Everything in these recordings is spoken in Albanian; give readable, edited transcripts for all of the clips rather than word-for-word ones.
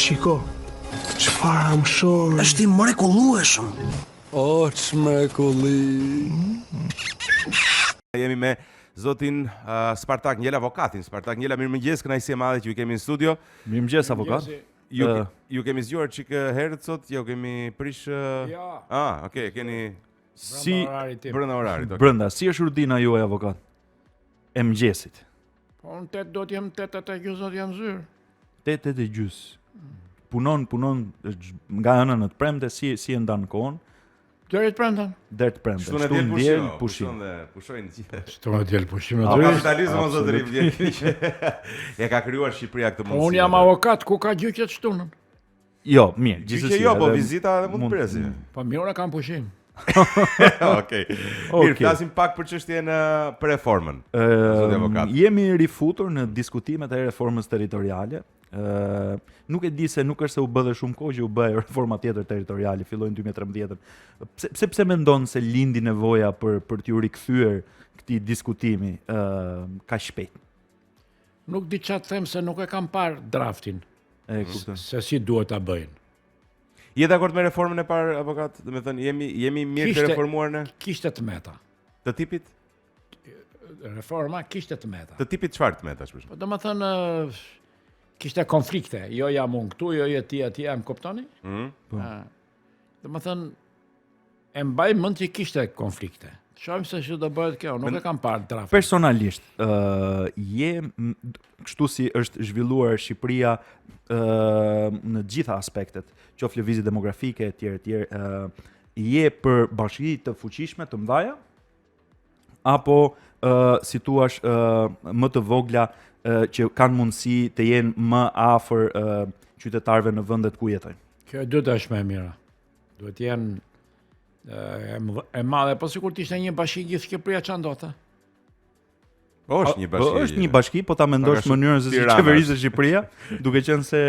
Shiko, çfarë amshor. Është i mrekullueshëm. O, çmrekulli. Jemi me zotin Spartak Njela, avokatin Spartak Njela. Mirëmëngjes, kënaqësi e madhe që ju kemi në studio. Mirëmëngjes avokat. Ju kemi zgjuar çik herët sot, jo kemi prish. Ja. Okay, keni Si brenda orarit. Okay. brenda, si është rutina juaj avokat? E mëngjesit. Po në 8 do t'jem 8:30 do t'jam zyrë. 8:30. Punon nga ana në të premte, si e ndan kohën? Deri të premten. Deri të premte. Shtunë Shtunë diel diel pushim dhe pushojnë gjithë. Shtunë diel pushim në Kapitalizëm ose zotëri. Ja ka krijuar Shqipëria këtë mundësi. Unë jam avokat, ku ka gjyqet shtunën? Jo, mirë, gjithsesi. Jo, po vizita edhe mund të presi. Po mirë, unë kam pushim. Okej. Mirë, flasim pak për çështjen për reformën. Zoti avokat. Jemi rifutur në diskutimet e reformës territoriale. Nuk e di se nuk është se u bë dhe shumë kohë që u bë reforma tjetër territoriale, filloi në 2013. Pse mendon se lindi nevoja për t'ju rikthyer këtij diskutimi kaq shpejt? Nuk di çfarë them se nuk e kam parë draftin. E kuptoj. Se si duhet ta bëjnë. Je dakord me reformën e parë avokat? Do të thënë jemi mirë të reformuar në Kishte të meta. të tipit? Reforma kishte të meta. Të tipit çfarë të metash për shembull? Po domethënë kishte konflikte, jo jam unë këtu, jo je ti atje, më kuptoni? Domethënë e mbaj mend që kishte konflikte. Shohim se ç'do bëhet kjo, nuk e kam parë draftin. Personalisht, kështu si është zhvilluar Shqipëria në gjitha aspektet, qoftë lëvizje demografike etj, je për bashki të fuqishme të mëdha apo si thua më të vogla që kanë mundësi të jenë më afër qytetarëve në vendet ku jetojnë? Kjo duhet është më e mira. Duhet jenë e madhe, po sikur të ishte një bashki gjithë Shqipëria ç'a ndodhte? Po është një bashki. Është një bashki, po ta mendosh mënyrën se si qeverisë Shqipëria, duke qenë se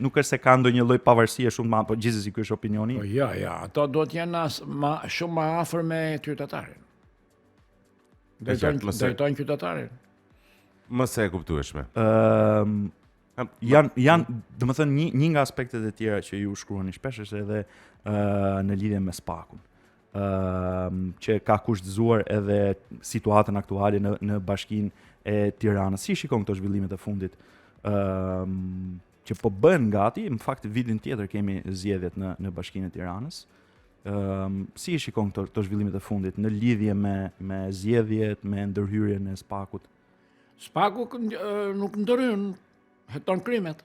nuk është se ka ndonjë lloj pavarësie shumë më, po gjithsesi ky është opinioni. Po ja, ato duhet jenë shumë më afër me qytetarin. Drejtojnë qytetarin. Mos e kuptueshme. Janë, domethënë një nga aspektet e tjera që ju shkruani shpesh është edhe në lidhje me Spakun. Që ka kushtëzuar edhe situatën aktuale në bashkinë e Tiranës. Si shikon këto zhvillimet e fundit? Që po bëhen gati, në fakt vitin tjetër kemi zgjedhjet në bashkinë e Tiranës. Si shikon këto zhvillimet e fundit në lidhje me zgjedhjet, me ndërhyrjen e Spakut? Spaku nuk ndërhyn, heton krimet.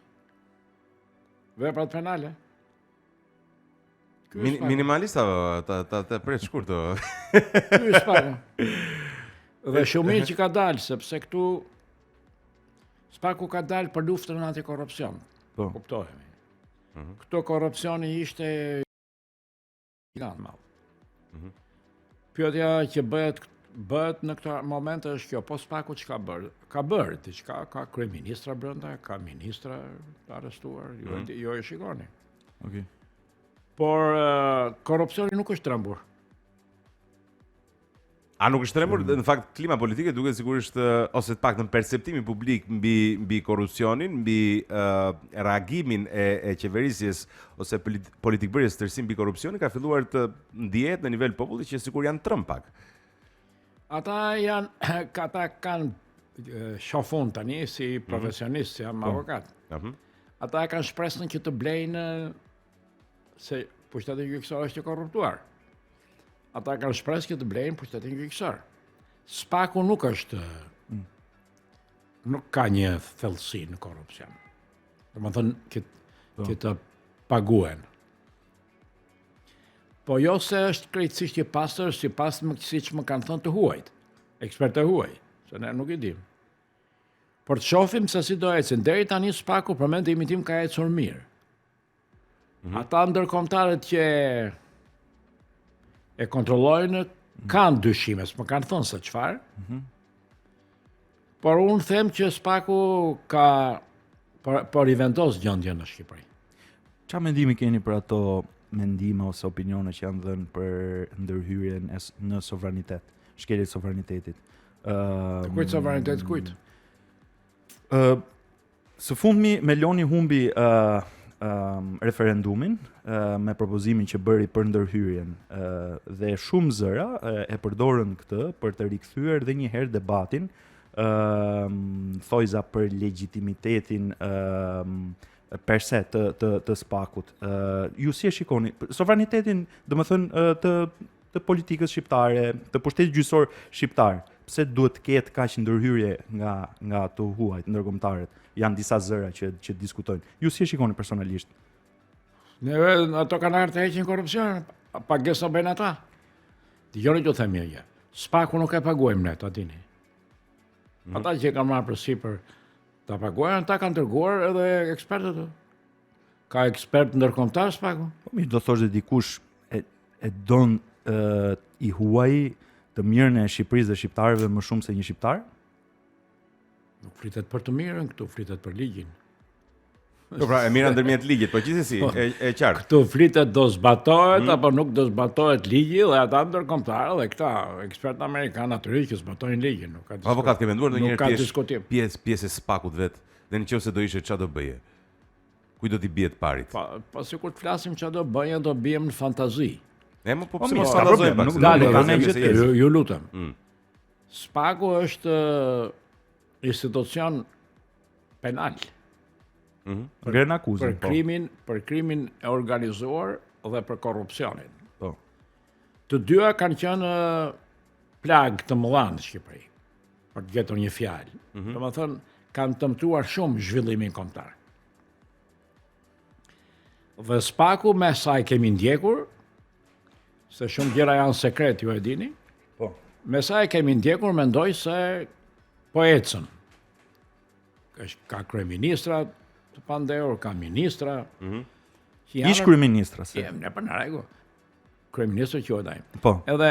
Veprat penale. Minimalista ta pret shkurt. Ky është Spaku. Dhe shumë që ka dalë, sepse këtu Spaku ka dalë për luftën antikorrupsion. Po. Kuptohemi. Këto korrupsioni ishte gigant madh. Pyetja që bëhet në këtë moment është kjo, po Spaku ç'ka bërë? Ka bërë diçka, ka kryeministra brenda, ka ministra të arrestuar, jo e shikoni. Okej. Por korrupsioni nuk është trembur. A nuk është trembur? Në fakt klima politike duket sigurisht ose të paktën perceptimi publik mbi korrupsionin, mbi reagimin e qeverisjes ose politikbërjes tërësi mbi korrupsionin ka filluar të ndihet në nivel populli që sikur janë tremb pak. Ata kanë shofun tani si profesionist, si jam avokat. Ata kanë shpresën që të blejnë se pushtetin gjyqësor është i korruptuar. Ata kanë shpresë që të blejnë pushtetin gjyqësor. Spaku nuk është nuk ka një thellësi në korrupsion. Domethënë që të paguen. Po jo se është krejtësisht i pastër, siç më kanë thënë të huajt, ekspertë huaj, se ne nuk i dim. Por të shohim se si do ecën. Deri tani Spaku për mendimin tim ka ecur mirë. Ata ndërkombëtarët që e kontrollojnë kanë dyshime, më kanë thënë se çfarë. Por unë them që Spaku ka por i vendos gjendjen në Shqipëri. Çfarë mendimi keni për ato mendime ose opinione që janë dhënë për ndërhyrjen në sovranitet, shkeljen e sovranitetit? Kujt sovranitet kujt? Së fundmi Meloni humbi referendumin me propozimin që bëri për ndërhyrjen dhe shumë zëra e përdorën këtë për të rikthyer edhe një herë debatin thojza për legjitimitetin per se të SPAK-ut. Ju si e shikoni sovranitetin, domethënë të politikës shqiptare, të pushtetit gjyqësor shqiptar? Pse duhet të ketë kaq ndërhyrje nga të huajt ndërkombëtarët? Janë disa zëra që diskutojnë. Ju si e shikoni personalisht? Ato kanë ardhur të heqin korrupsion, pagesa bëjnë ata. Dëgjoni që them një gjë. SPAK-u nuk e paguajmë ne, ta dini. Ata që kanë marrë përsipër ta paguajnë, ata kanë dërguar edhe ekspertët. Ka ekspert ndërkombëtar SPAK-u? Po mi do thoshte dikush e don i huaj të mirën e Shqipërisë dhe shqiptarëve më shumë se një shqiptar? Nuk flitet për të mirën, këtu flitet për ligjin. Po pra, e mira ndërmjet ligjit, po gjithsesi, e qartë. Këtu flitet do zbatohet apo nuk do zbatohet ligji dhe ata ndërkombëtarë dhe këta ekspertë amerikanë natyrisht që zbatojnë ligjin, nuk ka diskutim. Avokat, ke menduar ndonjëherë pjesë e SPAK-ut vet, dhe nëse do ishe çfarë do bëje? Kuj do t'i bie të parit? Po sikur të flasim çfarë do bëje, do bijem në fantazi. Po pse mos fantazojmë pak? Ju lutem. SPAK-u është institucion penal. Ngren akuzën Për krimin e organizuar dhe për korrupsionin. Po. Të dyja kanë qenë plagë të mëdha në Shqipëri, për të gjetur një fjalë. Domethënë kanë dëmtuar shumë zhvillimin kombëtar. Dhe SPAK-u me sa i kemi ndjekur, se shumë gjëra janë sekret, ju e dini. Po. Me sa e kemi ndjekur, mendoj se po ecën. Ka kryeministra të pandehur, ka ministra. Ish kryeministra se. Ne për në rregull. Kryeministër quhet ai. Po. Edhe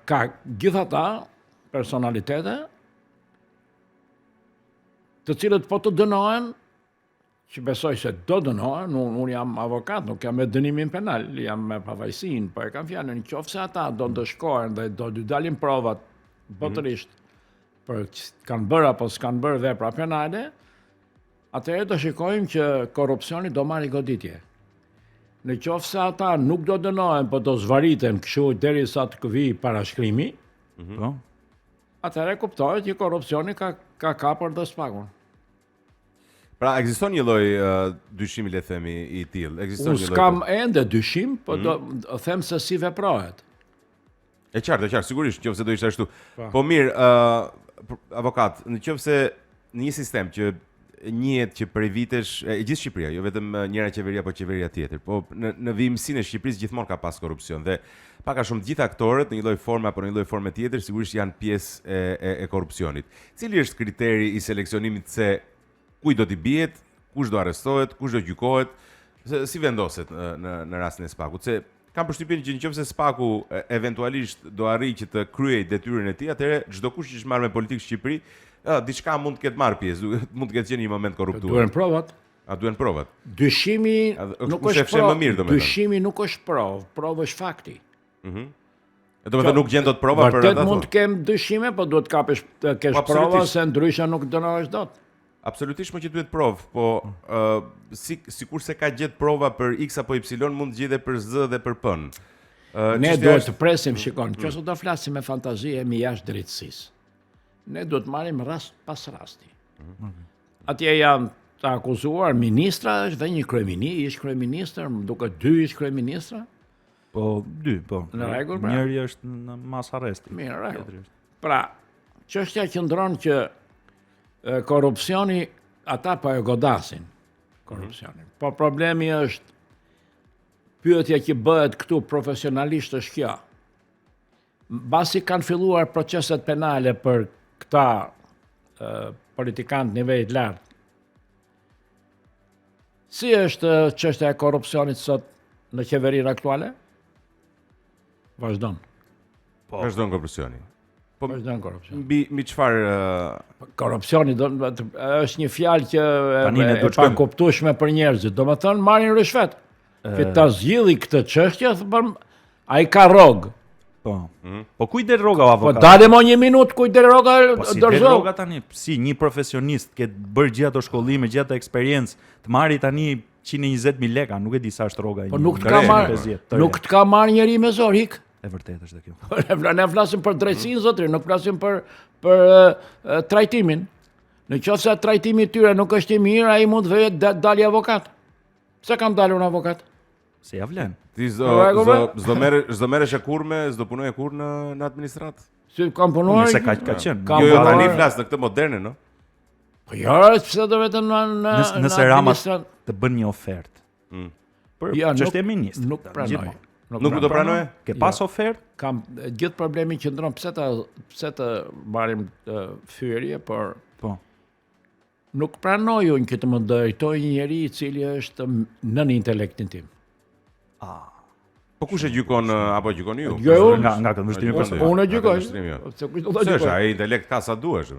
ka gjithata personalitete të cilët po të dënohen, që besoj se do dënohen, unë jam avokat, nuk jam me dënimin penal, jam me pavajsin, po e kam fjalën, nëse ata do të shkohen dhe do të dalin provat botërisht për kanë bërë apo s'kanë bërë vepra penale, atëherë do shikojmë që korrupsioni do marrë goditje. Nëse ata nuk do dënohen, po do zvariten kështu derisa të vijë parashkrimi, atëherë kuptohet që korrupsioni ka kapur dhe SPAK-un. Pra, ekziston një lloj dyshimi, le të themi, i tillë. Unë s'kam ende dyshim, po do them se si veprohet. E qartë, sigurisht, nëse do ishte ashtu. Po mirë, avokat, nëse në një sistem që njihet që prej vitesh e gjithë Shqipëria, jo vetëm njëra qeveri apo qeveria tjetër, po në vijimsinë e Shqipërisë gjithmonë ka pas korrupsion dhe pak a shumë gjithë aktorët në një lloj forme apo në një lloj forme tjetër sigurisht janë pjesë e korrupsionit. Cili është kriteri i seleksionimit se kuj do t'i bihet, kush do arrestohet, kush do gjykohet, si vendoset në rastin e SPAK-ut? Se kam përshtypjen që nëse SPAK-u eventualisht do arrijë që të kryejë detyrën e tij, atëherë çdo kush që është marrë me politikë Shqipëri, diçka mund të ketë marrë pjesë, mund të ketë qenë një moment korruptuar. Duhen provat. Duhen provat. Dyshimi nuk është provë. Dyshimi nuk është provë, provë është fakti. Do të thotë nuk gjen dot prova për atë. Vërtet mund të kem dyshime, po duhet të kesh prova se ndryshe nuk dënohesh dot. Absolutisht më që duhet provë, po sikur se ka gjetë prova për X apo Y, mund të gjejë për Z dhe për P. Ne duhet të presim, shikon, nëse do flasim me fantazi e mi jashtë drejtësisë. Ne duhet marrim rast pas rasti. Atje janë të akuzuar ministra është dhe një kryeministër, ish kryeministër, më duket 2 ish kryeministra. Po 2, po. Në rregull, pra. Njëri është në mas arresti. Mirë, rregull. Pra, çështja qëndron që korrupsioni ata po e godasin korrupsionin. Po problemi është pyetja që bëhet këtu profesionalisht është kjo. Mbasi kanë filluar proceset penale për këta politikanë nivelit lart. Si është çështja e korrupsionit sot në qeverinë aktuale? Vazhdon. Vazhdon korrupsioni. Po vazhdon korrupsioni. Mbi çfarë korrupsioni është një fjalë që e pa kuptueshme për njerëzit. Domethënë marrin rishfet. Që ta zgjidhë këtë çështje, ai ka rrogë. Po. Po kujt del rroga avokat? Po dalë më një minutë kujt del rroga dorëzo. Po rroga tani, si një profesionist që bër gjithë ato shkollime, gjithë ato eksperiencë, të marrë tani 120.000 lekë, nuk e di sa është rroga. Po nuk të ka marrë njeri me zor, hik. E vërtetë është kjo. Ne flasim për drejtësinë, zotri, nuk flasim për trajtimin. Në qoftë se trajtimi i tyre nuk është i mirë, ai mund të dalë avokat. Pse kam dalur në avokat? Se ja vlen. Ti s'do merresh kurme, s'do punoje kur në administratë. Si kam punuar? Nëse ka qenë. Jo, tani flas në këtë moderne, no? Po jo, pse do vetëm në nëse Rama të bën një ofertë. Për çështje e ministrit. Nuk pranoj. Nuk do pranoje? Ke pas ofertë? Kam gjithë problemi qëndron pse të marrim fyerje, por po. Nuk pranoj unë që të më drejtoj një njeri i cili është nën intelektin tim. Po kush e gjykon apo gjykon ju? Nga këndvështrimi personal. Unë e gjykoj. Se është ai intelekt ka sa duhesh.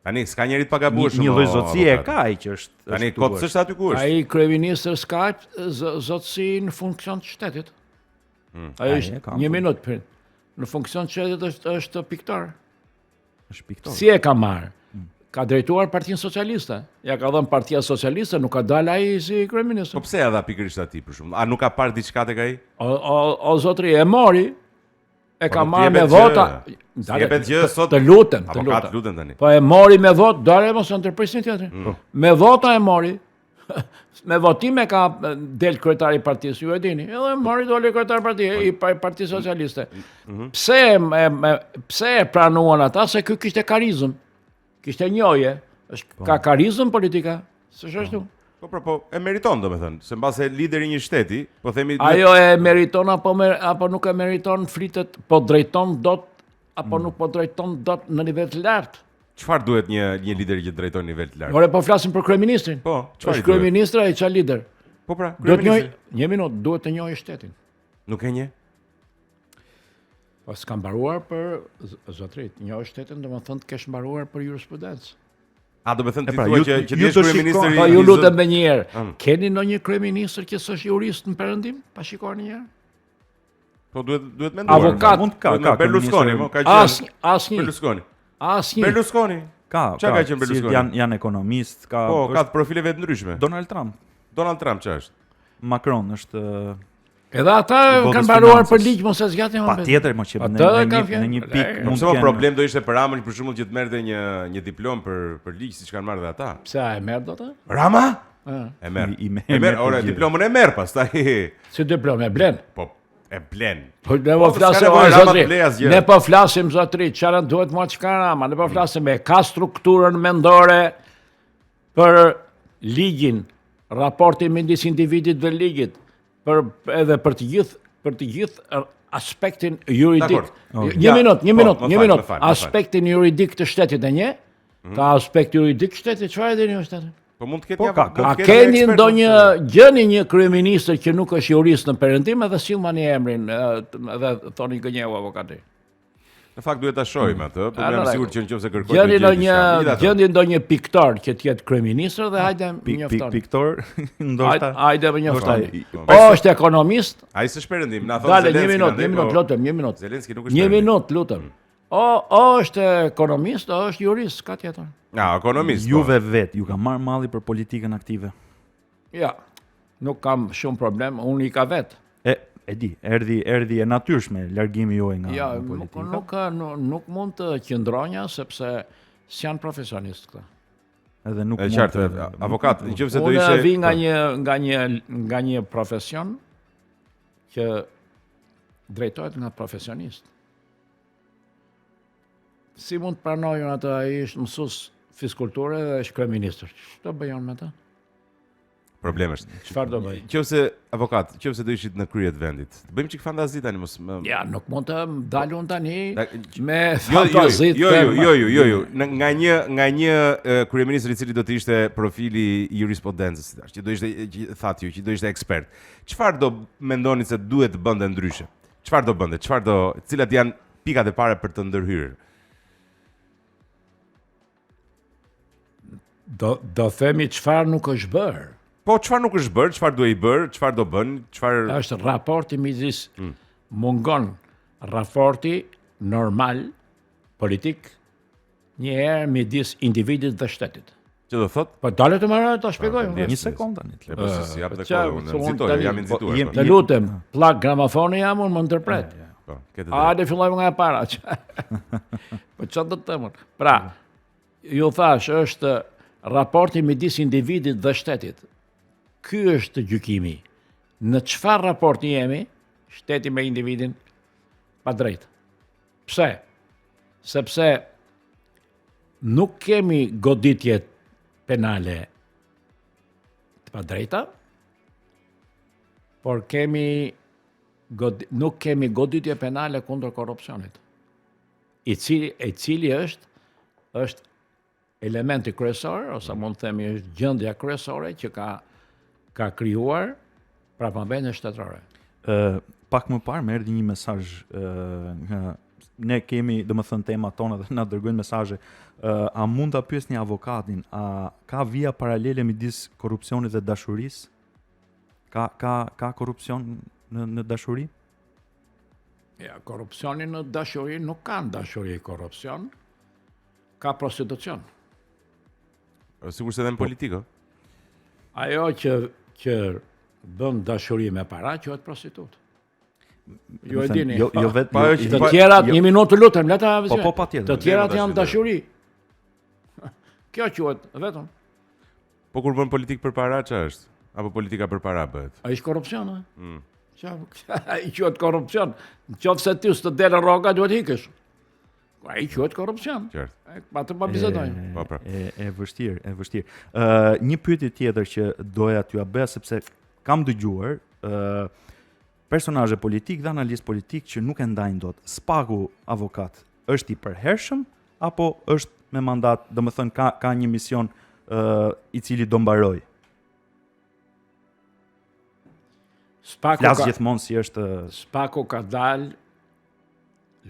Tani s'ka njeri të pagabuar shumë. Një lloj zotësie ka ai që është. Tani kot s'është aty ku është. Ai kryeministër s'ka zotësi në funksion të shtetit. Ai është një minutë. Në funksion të shtetit është piktor. Është piktor. Si e ka marrë? Ka drejtuar Partinë Socialiste. Ja ka dhënë Partia Socialiste, nuk ka dalë ai si kryeminist. Po pse ja dha pikërisht atij për shkak? A nuk ka parë diçka tek ai? O zotri e mori. E ka marrë me vota. Jepet gjë sot. Të lutem. Avokat lutem tani. Po e mori me votë, dalë mos ndërprisin teatrin. Me vota e mori. Me votime ka del kryetari i partisë, ju e dini. Edhe mori doli kryetari i Partisë Socialiste. Pse e pranuan ata se ky kishte karizëm? Kishte njohje, ka karizëm politika, s'është ashtu. Po, e meriton domethënë, se mbase lideri i një shteti, po themi ajo e meriton apo nuk e meriton, flitet, po drejton dot apo nuk po drejton dot në nivel të lartë. Çfarë duhet një lider që drejton në nivel të lartë? Ore po flasim për kryeministrin. Po, çfarë? Është kryeministra e çfarë lider? Po pra, kryeministri. Një minutë, duhet të njohë shtetin. Nuk e njeh. Po s'ka mbaruar për zotrit, njohë shtetin domethënë të kesh mbaruar për jurisprudencë. A do të thënë ti thua që ti je kryeministri? Po ju lutem më një herë. Keni ndonjë kryeministër që s'është jurist në Perëndim? Pa shikuar një herë? Po duhet menduar. Avokat mund ka Berlusconi, mo ka qenë. Asnjë. Berlusconi. Asnjë. Berlusconi. Çka ka qenë Berlusconi? Janë ekonomist, ka. Po, ka profileve të ndryshme. Donald Trump ç'është? Macron është. Edhe ata kanë mbaruar për ligj mos e zgjatin më. Patjetër mo që në një pikë mund të kenë. Problem do ishte për Ramën për shembull që të merrte një diplom për ligj siç kanë marrë ata. Pse e merr dot? Rama? E merr. Ora diplomën e merr pastaj. Si diplomë e blen? Po e blen. Po ne po flasim zotri. Ne po flasim zotri, çfarë duhet më çka Rama? Ne po flasim me ka strukturën mendore për ligjin, raportin midis individit dhe ligjit. Edhe për të gjithë aspektin juridik. Një minutë. Aspektin juridik të shtetit e një? Ka aspekt juridik shtetit, çfarë dini ju shtetit? Po mund të ketë A keni ndonjë gjeni një kryeministër që nuk është jurist në Perëndim edhe sillmani emrin edhe thoni gënjeu avokati. Në fakt duhet ta shohim atë, por jam sigurt që nëse kërkojmë gjeni ndonjë piktor që të jetë kryeministër dhe hajde njoftoni. Piktor, ndoshta. Hajde më njoftoni. Është ekonomist? Ai s'është Perëndim, na thonë Zelenski. Një minutë, lutem, një minutë. Zelenski nuk është. Një minutë, lutem. Është ekonomist, është jurist, ka tjetër. Ekonomist. Juve vet, ju ka marr malli për politikën aktive. Ja. Nuk kam shumë problem, unë i ka vet. E di, erdhi e natyrshme largimi juaj nga politika. Nuk mund të qëndronja sepse s'janë profesionistë këta. Edhe nuk mund. Qartë, avokat, nëse do ishte. Unë vi nga një profesion që drejtohet nga profesionist. Si mund të pranojnë atë, ai është mësues fizkulture dhe është kryeministër. Ç'do bëjon me atë? Problem është. Çfarë do bëj? Nëse avokat, nëse do ishit në krye të vendit. Bëjmë çik fantazi tani mos. Ja, nuk mund të dalun tani me fantazi. Jo. Nga një kryeministër i cili do të ishte profili i jurisprudencës, që do ishte thatë ju, që do ishte ekspert. Çfarë do mendoni se duhet të bënte ndryshe? Çfarë do bënte? Cilat janë pikat e para për të ndërhyrë? Do themi çfarë nuk është bërë. Po çfarë nuk është bërë, çfarë duhet i bërë, çfarë do bën, çfarë është raporti midis mungon raporti normal politik një herë midis individit dhe shtetit. Që do thot? Po dale të marrë ta shpjegoj. ndjes. Një sekond tani. Le po si jap dhe qa- kohë, se unë nxitoj, tani- jam i nxituar. jem- po. Të lutem, plak gramafoni jam unë më ndërpret. Po, ke të drejtë. Hajde fillojmë nga e para. Po çfarë do të them unë? Pra, ju thash është raporti midis individit dhe shtetit. Ky është gjykimi. Në çfarë raporti jemi, shteti me individin, pa drejt. Pse? Sepse nuk kemi goditje penale të pa drejta, por nuk kemi goditje penale kundër korrupsionit. E cili është elementi kryesor, ose mund të themi është gjendja kryesore që ka krijuar prapamendjen shtetërore. Pak më parë më erdhi një mesazh nga ne kemi domethënë temat tona dhe na dërgojnë mesazhe. A mund ta pyesni avokatin, a ka vija paralele midis korrupsionit dhe dashurisë? Ka korrupsion në dashuri? Ja, korrupsioni në dashuri nuk ka në dashuri korrupsion, ka prostitucion. Sigurisht edhe në politikë. Ajo që bën dashuri me para quhet prostitut. Ju e dini. Jo vetë Pa, Të tjerat, një minutë lutem, le ta vizoj. Po patjetër. Të tjerat Lero janë dashuri. Kjo quhet vetëm. Po kur bën politikë për para ç'a është? Apo politika për para bëhet? Ai është korrupsion, a? Ai quhet korrupsion. Nëse ti s'të del rroga duhet ikësh. Ai quhet korrupsion. Qartë. Atë pa bisedojmë. Po pra. E vështirë. Një pyetje tjetër që doja t'ju bëja sepse kam dëgjuar personazhe politik dhe analistë politik që nuk e ndajnë dot. Spaku avokat është i përhershëm apo është me mandat, domethënë ka një mision i cili do mbaroj? Flas gjithmonë si është Spaku ka dalë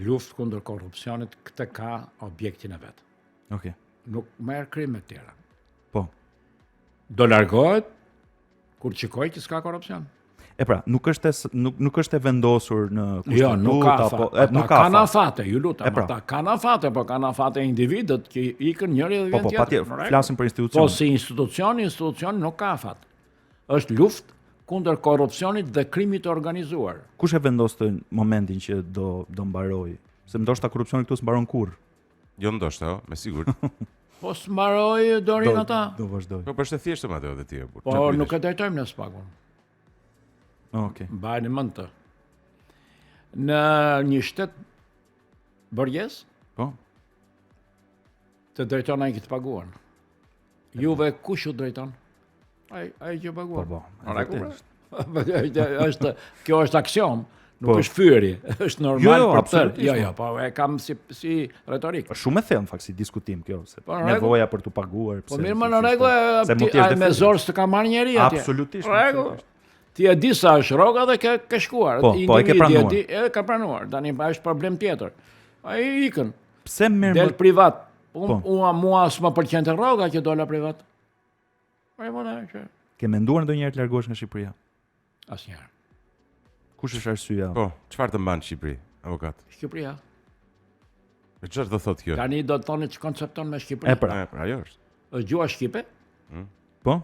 luftë kundër korrupsionit, këtë ka objektin e vet. Okej. Nuk merr krime të tjera. Po. Do largohet kur shikoj që s'ka korrupsion. E pra, nuk është e vendosur në kushtetut Jo, nuk ka apo afate. nuk ka Kanë afate. afate, ju lutem, ata kanë afate, po kanë afate individët që ikën njëri dhe Po, vjen tjetri. patjetër, flasim për institucion. Po si institucioni nuk ka afat. Është luftë kundër korrupsionit dhe krimit të organizuar. Kush e vendos të momentin që do mbaroj? Se ndoshta korrupsioni këtu s'mbaron kurrë. Jo ndoshta, me sigurt. Po s'mbaroj dorin ata. Do vazhdoj. Po është e thjeshtë më atë edhe ti. Po nuk e drejtojmë në Spakun. Okej. Mbajeni mend të. Në një shtet borgjes Po. të drejton ai që të paguan. Juve kush ju drejton? Ai që paguan. Po. Është kjo është aksion, nuk Po. është fyeri, është normal Jo, për të. absolutisht. Jo, po e kam si retorik. Është shumë e thellë në fakt si diskutim kjo, se Po, në rregull. nevoja për të paguar. Po pse- mirë, më se- në se- rregull, se mund ti t'jesh ai me defekt. zor s'të ka marrë njeri atje. Absolutisht. Rregull. absolutisht. Ti e di sa është rroga dhe ke shkuar. Po, po, e ke Individi pranuar. e ka pranuar. Tani është problem tjetër. Ai ikën, Pse merr del më privat. Po. Mua s'më pëlqente rroga që dola privat. Ai vona që ke menduar ndonjëherë të largohesh nga Shqipëria? asnjëherë. Kush është arsyeja? Po, çfarë të mban Shqipëri, avokat? Shqipëria. E çfarë do thotë kjo? Tani do të thoni që koncepton me Shqipëri. E pra. Pra, ajo është. Është gjua shqipe, Po?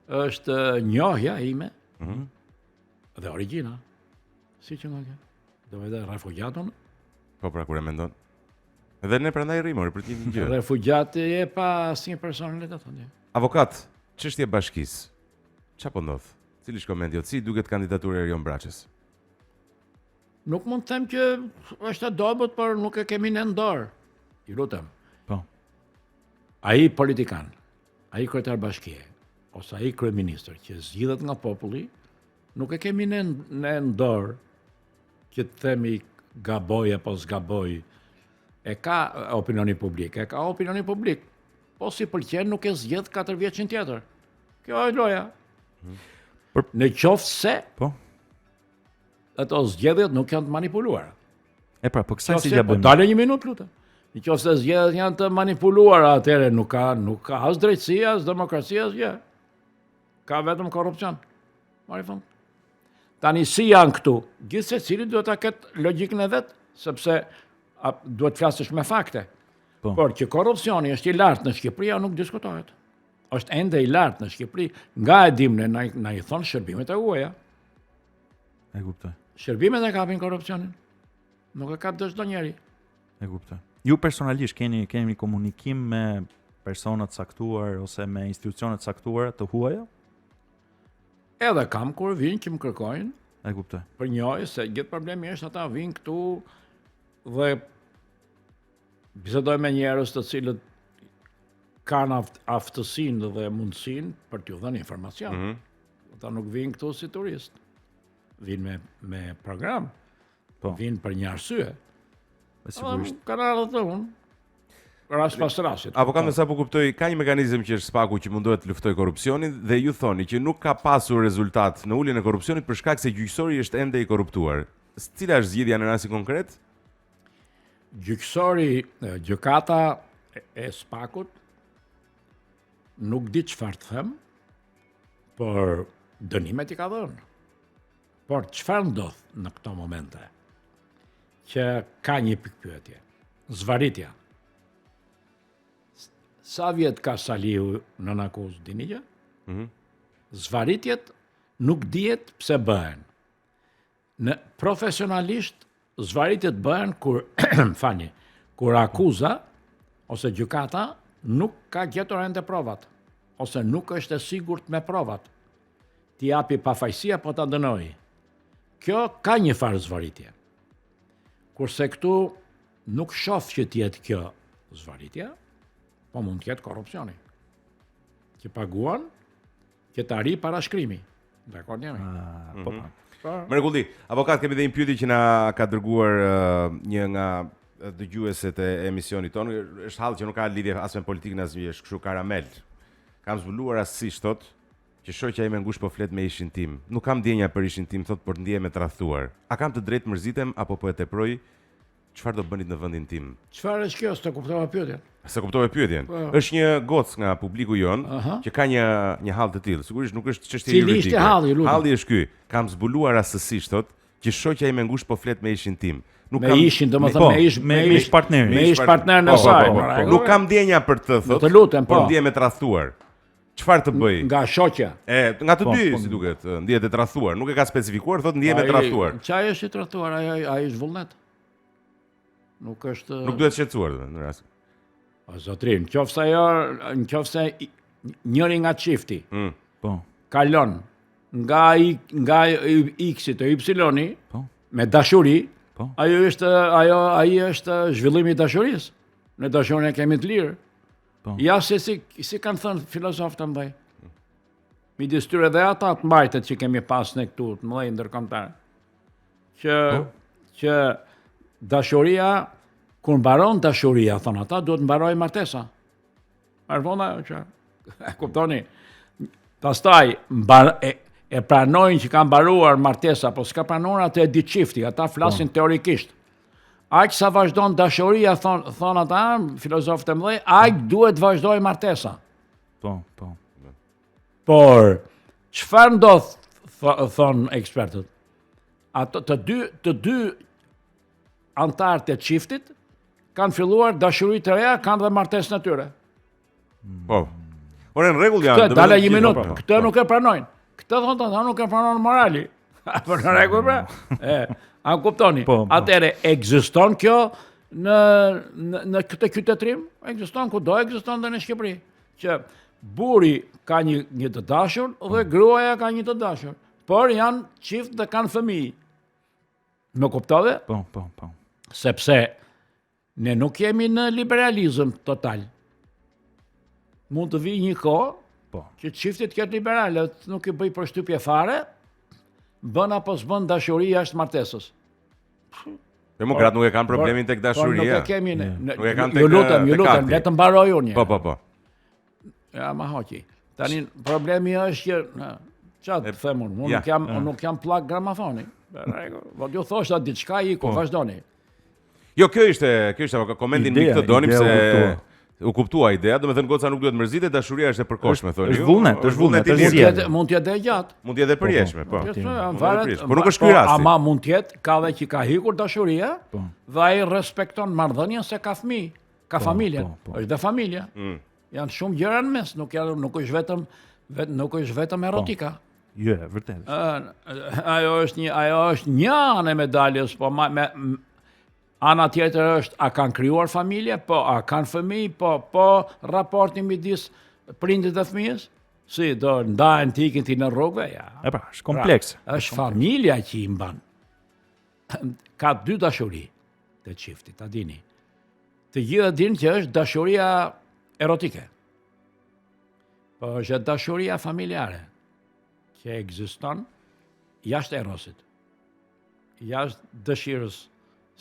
është njohja ime Mhm. dhe origjina. Si që nga kjo. Do edhe refugjatun. Po pra kur e mendon. Edhe ne prandaj rrimori për të një gjë. Refugjati e pa asnjë personalitet aty. Avokat, çështja e bashkisë. Çfarë po ndodh? Cili është komendi jot? Si duket kandidatura e Erion Braçës? Nuk mund të them që është e dobët, por nuk e kemi në dorë. Ju lutem. Po. Ai politikan, ai kryetar bashkie, ose ai kryeministër që zgjidhet nga populli, nuk e kemi në dorë që të themi gaboj apo zgaboj. E ka opinioni publik, Po si pëlqen nuk e zgjedh 4 vjeçin tjetër. Kjo është loja. Në qoftë se Po. ato zgjedhjet nuk janë të manipuluara. E pra, po kësaj si Qofse, ja po bëjmë? dale një minutë lutem. Në qoftë se zgjedhjet janë të manipuluara, atëherë nuk ka as drejtësi, as demokracia, as gjë. Ka vetëm korrupsion. Mari fund. Tani si janë këtu? Gjithsecili duhet ta ketë logjikën e vet, sepse duhet flasësh me fakte. Po. Por që korrupsioni është i lartë në Shqipëri, nuk diskutohet. është ende i lartë në Shqipëri, nga e dim ne na i thon shërbimet e huaja. E kuptoj. Shërbimet e kapin korrupsionin. Nuk e kap çdo njeri. E kuptoj. Ju personalisht keni komunikim me persona të caktuar ose me institucione të caktuara të huaja? Edhe kam kur vinë që më kërkojnë, E kuptoj. për njoj se gjithë problemi është ata vinë këtu dhe bisedoj me njerëz të cilët kanë aftësinë dhe mundësinë për t'ju dhënë informacion. Ata nuk vinë këtu si turist. Vinë me program. Po. Vinë për një arsye. Sigurisht. Kanë ardhur të unë. Rast pas rastit. Avokat, me sa po kuptoj, ka një mekanizëm që është SPAK-u që mundohet të luftoj korrupsionin dhe ju thoni që nuk ka pasur rezultat në uljen e korrupsionit për shkak se gjyqësori është ende i korruptuar. Cila është zgjidhja në rastin konkret? Gjyqësori, gjykata e SPAK-ut nuk di çfarë të them, por dënimet i ka dhënë. Por çfarë ndodh në këto momente? Që ka një pikpyetje. Zvaritja. Sa vjet ka Saliu në akuzë, dini gjë? Zvaritjet nuk dihet pse bëhen. Profesionalisht zvaritjet bëhen kur kur akuza ose gjykata nuk ka gjetur ende provat ose nuk është e sigurt me provat. Ti japi pafajësi apo ta dënoj. Kjo ka një farë zvaritje. Kurse këtu nuk shoh që t'jetë kjo zvaritja, po mund t'jetë korrupsioni. Që paguan, që të arri parashkrimi. Dakor jemi? Po. Mrekulli, avokat, kemi dhe një pyetje që na ka dërguar një nga dëgjueset e emisionit tonë. Është hall që nuk ka lidhje as me politikën as me kështu karamel. Kam zbuluar rastësisht thot që shoqja ime ngush po flet me ishin tim. Nuk kam ndjenja për ishin tim, thot, por ndihem e tradhtuar. A kam të drejtë mërzitem apo po e teproj? Çfarë do bënit në vendin tim? Çfarë është kjo? S'e kuptova pyetjen. Se kuptove pyetjen. Është një gocë nga publiku jon që ka një hall të tillë. Sigurisht nuk është çështje juridike. Cili ishte halli, lutem? Halli është ky. Kam zbuluar rastësisht thot që shoqja ime ngush po flet me ishin tim. Nuk Me ishin, domethënë me ish partnerin. Me ish partnerin e saj. Nuk kam ndjenja për të thot. Të lutem, po. Por ndihem e tradhtuar. Çfarë të bëj? Nga shoqja. Nga të dy, si duket, ndihet e tradhtuar. Nuk e ka specifikuar, thot ndihem e tradhtuar. Çfarë është i tradhtuar? Ai është vullnet. Nuk është. Nuk duhet shqetësuar në rast. O zotrin, nëse njëri nga çifti Po. kalon nga X-i të Y-i Po. me dashuri, Po. ai është zhvillimi i dashurisë. Në dashurinë e kemi të lirë. Po. Ja si kanë thënë filozofët të mëdhenj. Midis tyre dhe ata të mbajtet që kemi pas ne këtu, të mëdhenj ndërkombëtar. Që dashuria, kur mbaron dashuria, thonë ata, duhet mbaroj martesa. Marvona, që e kuptoni. Pastaj e pranojnë që ka mbaruar martesa, po s'ka pranuar atë e di çifti, ata flasin teorikisht. Aq sa vazhdon dashuria, thon ata, filozofët e mëdhenj, aq duhet vazhdoj martesa. Po. Por çfarë ndodh, thon ekspertët? Ato të dy antarët e çiftit kanë filluar dashuri të reja, kanë dhe martesën e tyre. Po. Ore, në rregull janë. Këtë dala një minutë, këtë nuk e pranojnë. Këtë thonë ata nuk e pranojnë morali. Po në rregull pra? A kuptoni? Atëre ekziston kjo në këtë qytetrim? Ekziston kudo, ekziston edhe në Shqipëri. Që burri ka një të dashur dhe gruaja ka një të dashur. Por janë çift dhe kanë fëmijë. Më kuptove? Po. Sepse ne nuk jemi në liberalizëm total. Mund të vijë një kohë që çiftet këtë liberale, nuk i bëj përshtypje fare, bën apo s'bën dashuri jashtë martesës. Demokrat nuk e kanë problemin tek dashuria. Nuk e kemi ne. Nuk e kanë tek. Ju lutem, le të mbaroj unë. Po. Ja, ma hoqi. Tani problemi është që çfarë të them unë, nuk jam plak gramafoni. Po ju thoshta diçka iku, vazhdoni. Jo, kjo ishte komentin mbi këtë donim se u kuptua ideja, domethënë goca nuk duhet mërzitet, dashuria është e përkohshme, thonë. Është vullnet, mund të jetë e gjatë. Mund të jetë e përjetshme, po. Po nuk është ky rasti. Ama mund të jetë ka dhe që ka hikur dashuria, dhe ai respekton marrëdhënien se ka fëmijë, ka familjen. Është dhe familja. Janë shumë gjëra në mes, nuk është vetëm erotika. Jo, vërtet. Ajo është një anë e medaljes, po ana tjetër është a kanë krijuar familje, po a kanë fëmijë, po raporti midis prindit dhe fëmijës, si do ndahen të ikin ti në rrugëve, ja. E pra, është kompleks. Është familja që i mban. Ka dy dashuri të çiftit, ta dini. Të gjithë dinë që është dashuria erotike. Po është dashuria familjare që ekziston jashtë erosit, jashtë dëshirës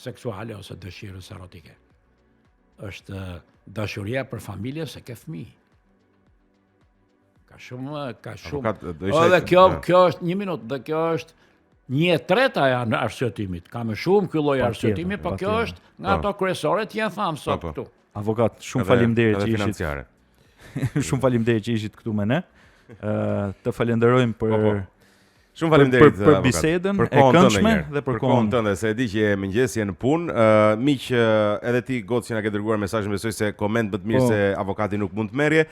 seksuale ose dëshirës erotike. Është dashuria për familje se ke fëmijë. Ka shumë. Dhe kjo është 1 minutë, dhe kjo është 1/3 e arsyetimit. Ka më shumë ky lloj arsyetimi, po kjo është nga ato kryesore që janë thamë sot këtu. Avokat, shumë faleminderit që ishit. Financiare. Shumë faleminderit që ishit këtu me ne. Të falenderojmë për Shumë faleminderit për bisedën e këndshme dhe për kohën tënde, se e di që je mëngjes, je në punë. Miq, edhe ti Goci na ke dërguar mesazhin, besoj se koment më të mirë se avokati nuk mund të merrje.